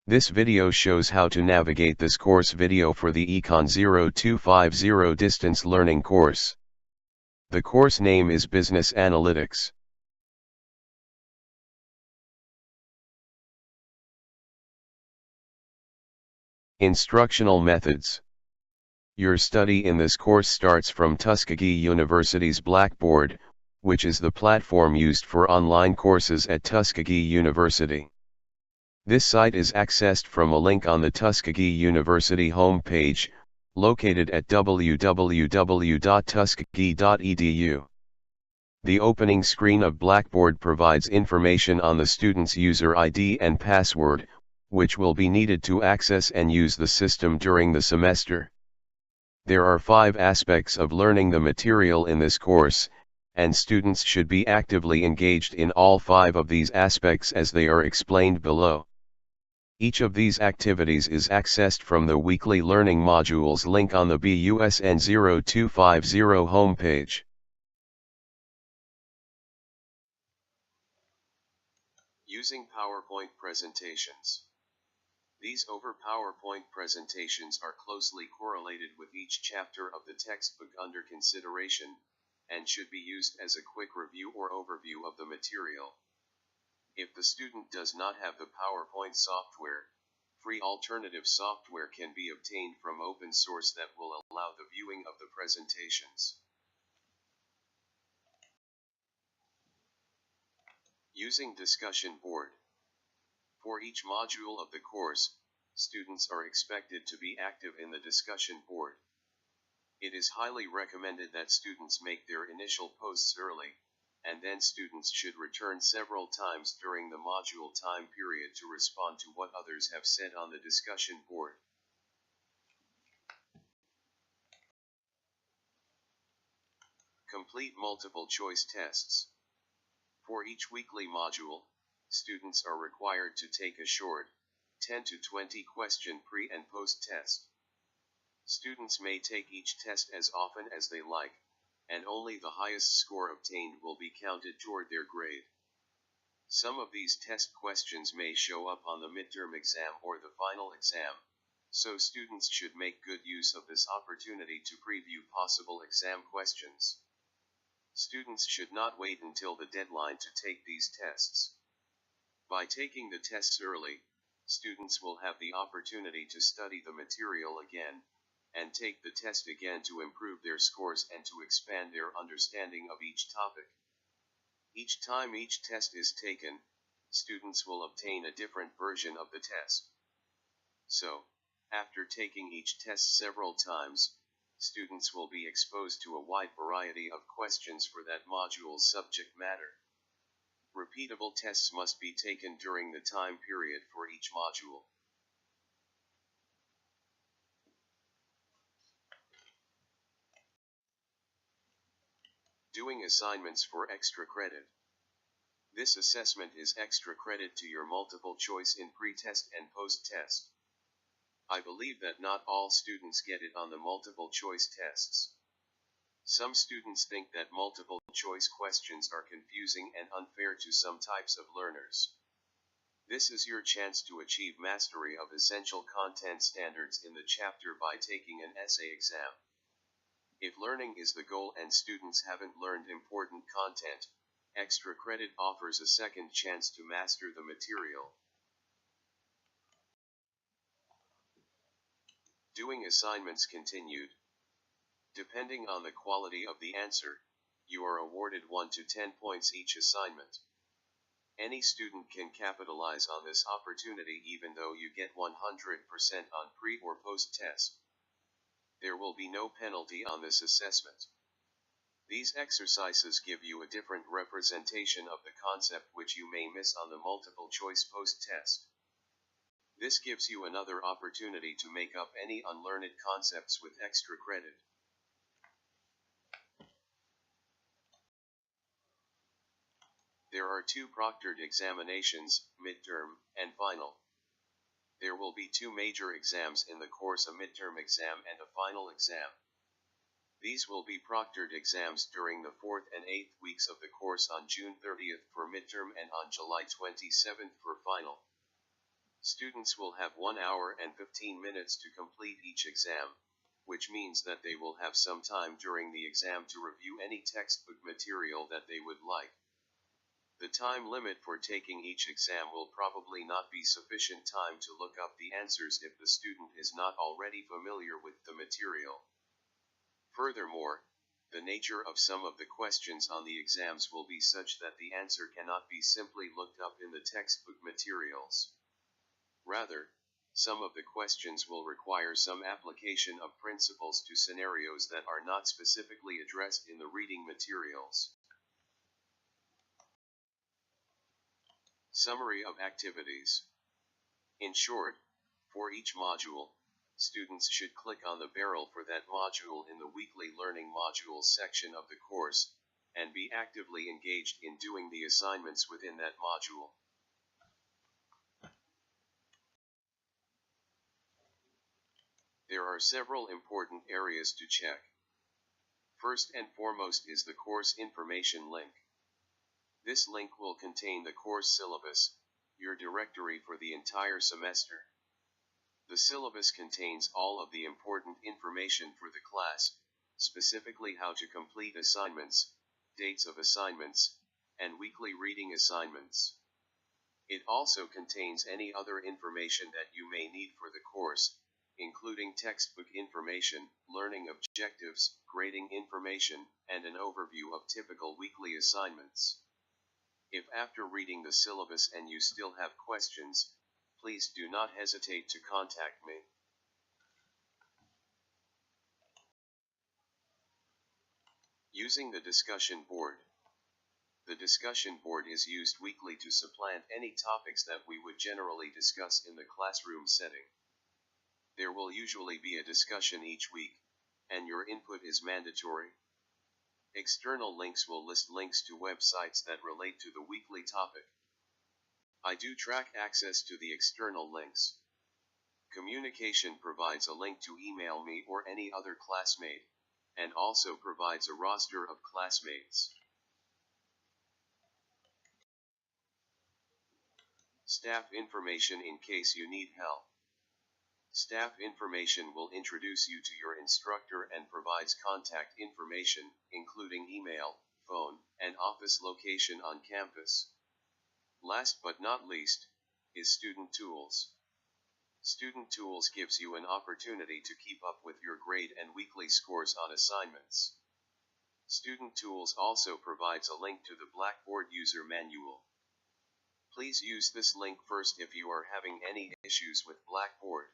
This video shows how to navigate this course video for the Econ 0250 distance learning course. The course name is Business Analytics. Instructional methods. Your study in this course starts from Tuskegee University's Blackboard, which is the platform used for online courses at Tuskegee University. This site is accessed from a link on the Tuskegee University homepage, located at www.tuskegee.edu. The opening screen of Blackboard provides information on the student's user ID and password, which will be needed to access and use the system during the semester. There are 5 aspects of learning the material in this course, and students should be actively engaged in all 5 of these aspects as they are explained below. Each of these activities is accessed from the weekly learning modules link on the BUSN 0250 homepage. Using PowerPoint presentations. These PowerPoint presentations are closely correlated with each chapter of the textbook under consideration, and should be used as a quick review or overview of the material. If the student does not have the PowerPoint software, free alternative software can be obtained from open source that will allow the viewing of the presentations. Using discussion board. For each module of the course, students are expected to be active in the discussion board. It is highly recommended that students make their initial posts early, and then students should return several times during the module time period to respond to what others have said on the discussion board. Complete multiple choice tests. For each weekly module, students are required to take a short, 10 to 20 question pre- and post-test. Students may take each test as often as they like, and only the highest score obtained will be counted toward their grade. Some of these test questions may show up on the midterm exam or the final exam, so students should make good use of this opportunity to preview possible exam questions. Students should not wait until the deadline to take these tests. By taking the tests early, students will have the opportunity to study the material again, and take the test again to improve their scores and to expand their understanding of each topic. Each time each test is taken, students will obtain a different version of the test. So, after taking each test several times, students will be exposed to a wide variety of questions for that module's subject matter. Repeatable tests must be taken during the time period for each module. Doing assignments for extra credit. This assessment is extra credit to your multiple choice in pre-test and post-test. I believe that not all students get it on the multiple choice tests. Some students think that multiple choice questions are confusing and unfair to some types of learners. This is your chance to achieve mastery of essential content standards in the chapter by taking an essay exam. If learning is the goal and students haven't learned important content, extra credit offers a second chance to master the material. Doing assignments continued. Depending on the quality of the answer, you are awarded 1 to 10 points each assignment. Any student can capitalize on this opportunity even though you get 100% on pre- or post-test. There will be no penalty on this assessment. These exercises give you a different representation of the concept which you may miss on the multiple choice post-test. This gives you another opportunity to make up any unlearned concepts with extra credit. There are 2 proctored examinations, midterm and final. There will be 2 major exams in the course, a midterm exam and a final exam. These will be proctored exams during the 4th and 8th weeks of the course on June 30th for midterm and on July 27th for final. Students will have 1 hour and 15 minutes to complete each exam, which means that they will have some time during the exam to review any textbook material that they would like. The time limit for taking each exam will probably not be sufficient time to look up the answers if the student is not already familiar with the material. Furthermore, the nature of some of the questions on the exams will be such that the answer cannot be simply looked up in the textbook materials. Rather, some of the questions will require some application of principles to scenarios that are not specifically addressed in the reading materials. Summary of activities. In short, for each module, students should click on the barrel for that module in the weekly learning modules section of the course, and be actively engaged in doing the assignments within that module. There are several important areas to check. First and foremost is the course information link. This link will contain the course syllabus, your directory for the entire semester. The syllabus contains all of the important information for the class, specifically how to complete assignments, dates of assignments, and weekly reading assignments. It also contains any other information that you may need for the course, including textbook information, learning objectives, grading information, and an overview of typical weekly assignments. If after reading the syllabus and you still have questions, please do not hesitate to contact me. Using the discussion board. The discussion board is used weekly to supplant any topics that we would generally discuss in the classroom setting. There will usually be a discussion each week, and your input is mandatory. External links will list links to websites that relate to the weekly topic. I do track access to the external links. Communication provides a link to email me or any other classmate, and also provides a roster of classmates. Staff information in case you need help. Staff information will introduce you to your instructor and provides contact information, including email, phone, and office location on campus. Last but not least, is Student Tools. Student Tools gives you an opportunity to keep up with your grade and weekly scores on assignments. Student Tools also provides a link to the Blackboard user manual. Please use this link first if you are having any issues with Blackboard.